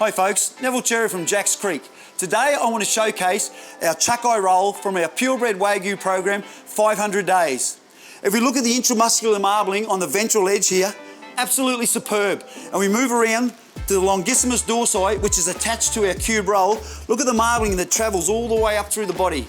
Hi folks, Neville Cherry from Jacks Creek. Today I want to showcase our chuck eye roll from our purebred Wagyu program, 500 days. If we look at the intramuscular marbling on the ventral edge here, absolutely superb. And we move around to the longissimus dorsi, which is attached to our cube roll. Look at the marbling that travels all the way up through the body.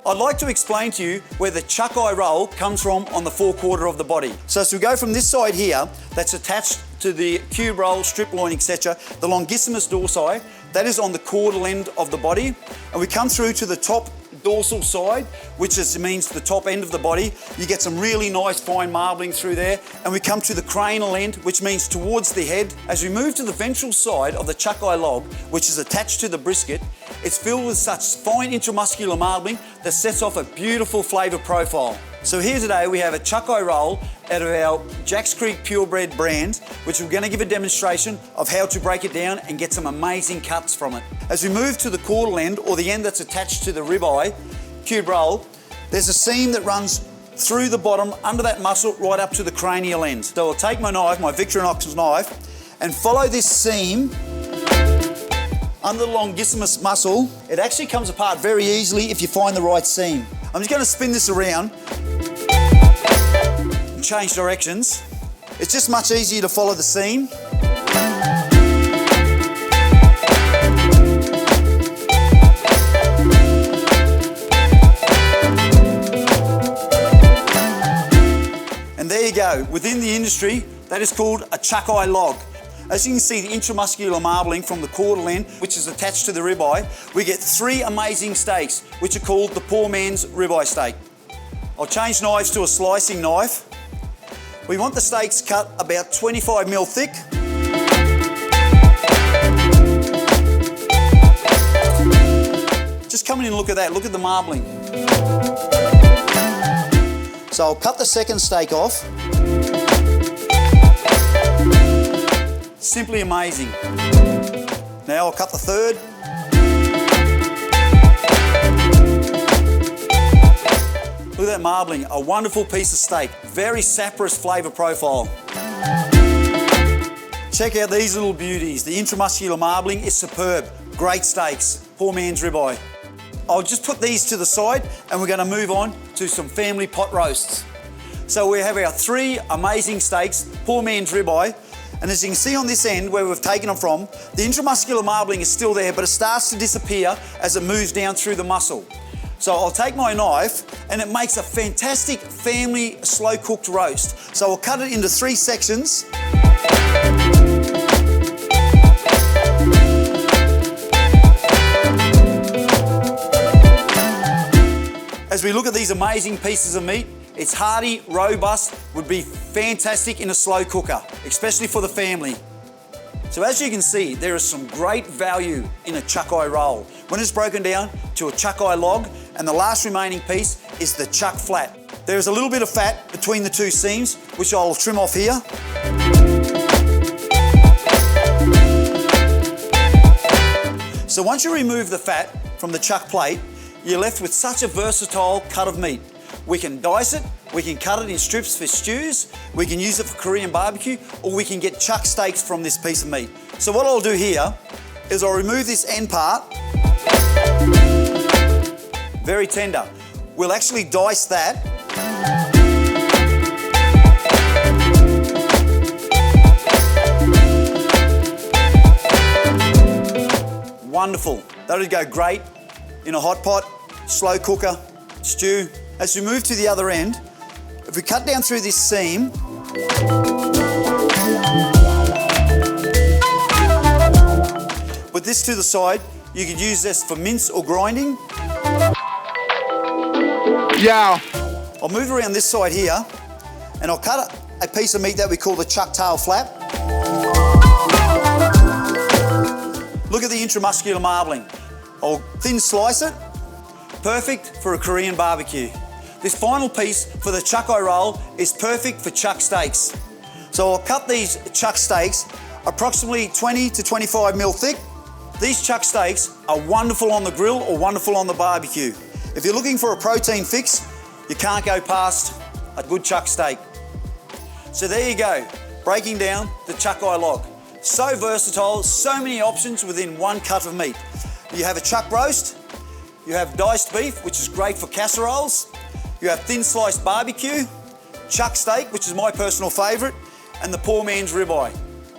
I'd like to explain to you where the chuck eye roll comes from on the forequarter of the body. So as we go from this side here, that's attached to the cube roll, strip loin, etc., the longissimus dorsi, that is on the caudal end of the body. And we come through to the top dorsal side, which means the top end of the body. You get some really nice fine marbling through there. And we come to the cranial end, which means towards the head. As we move to the ventral side of the chuck eye log, which is attached to the brisket, it's filled with such fine intramuscular marbling that sets off a beautiful flavour profile. So here today we have a chuck eye roll out of our Jacks Creek purebred brand, which we're going to give a demonstration of how to break it down and get some amazing cuts from it. As we move to the caudal end, or the end that's attached to the ribeye cube roll, there's a seam that runs through the bottom, under that muscle, right up to the cranial end. So I'll take my knife, my Victorinox knife, and follow this seam under the longissimus muscle. It actually comes apart very easily if you find the right seam. I'm just going to spin this around and change directions. It's just much easier to follow the seam. And there you go. Within the industry, that is called a chuck eye log. As you can see, the intramuscular marbling from the caudal end, which is attached to the ribeye, we get 3 amazing steaks, which are called the poor man's ribeye steak. I'll change knives to a slicing knife. We want the steaks cut about 25mm thick. Just come in and look at that, look at the marbling. So I'll cut the second steak off. Simply amazing. Now I'll cut the third. Look at that marbling, a wonderful piece of steak. Very saprous flavour profile. Check out these little beauties. The intramuscular marbling is superb. Great steaks, poor man's ribeye. I'll just put these to the side and we're going to move on to some family pot roasts. So we have our 3 amazing steaks, poor man's ribeye. And as you can see on this end where we've taken them from, the intramuscular marbling is still there, but it starts to disappear as it moves down through the muscle. So I'll take my knife and it makes a fantastic family slow cooked roast. So I'll cut it into 3 sections. As we look at these amazing pieces of meat, it's hearty, robust, would be fantastic in a slow cooker, especially for the family. So as you can see, there is some great value in a chuck eye roll when it's broken down to a chuck eye log, and the last remaining piece is the chuck flat. There is a little bit of fat between the 2 seams, which I'll trim off here. So once you remove the fat from the chuck plate, you're left with such a versatile cut of meat. We can dice it, we can cut it in strips for stews, we can use it for Korean barbecue, or we can get chuck steaks from this piece of meat. So what I'll do here is I'll remove this end part. Very tender. We'll actually dice that. Wonderful. That'll go great in a hot pot, slow cooker, stew. As we move to the other end, if we cut down through this seam, put this to the side, you could use this for mince or grinding. Yeah. I'll move around this side here and I'll cut a piece of meat that we call the chuck tail flap. Look at the intramuscular marbling. I'll thin slice it. Perfect for a Korean barbecue. This final piece for the chuck eye roll is perfect for chuck steaks. So I'll cut these chuck steaks approximately 20 to 25mm thick. These chuck steaks are wonderful on the grill or wonderful on the barbecue. If you're looking for a protein fix, you can't go past a good chuck steak. So there you go, breaking down the chuck eye log. So versatile, so many options within one cut of meat. You have a chuck roast, you have diced beef, which is great for casseroles, you have thin sliced barbecue, chuck steak, which is my personal favourite, and the poor man's ribeye.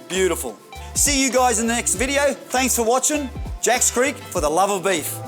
Beautiful. See you guys in the next video. Thanks for watching. Jack's Creek for the love of beef.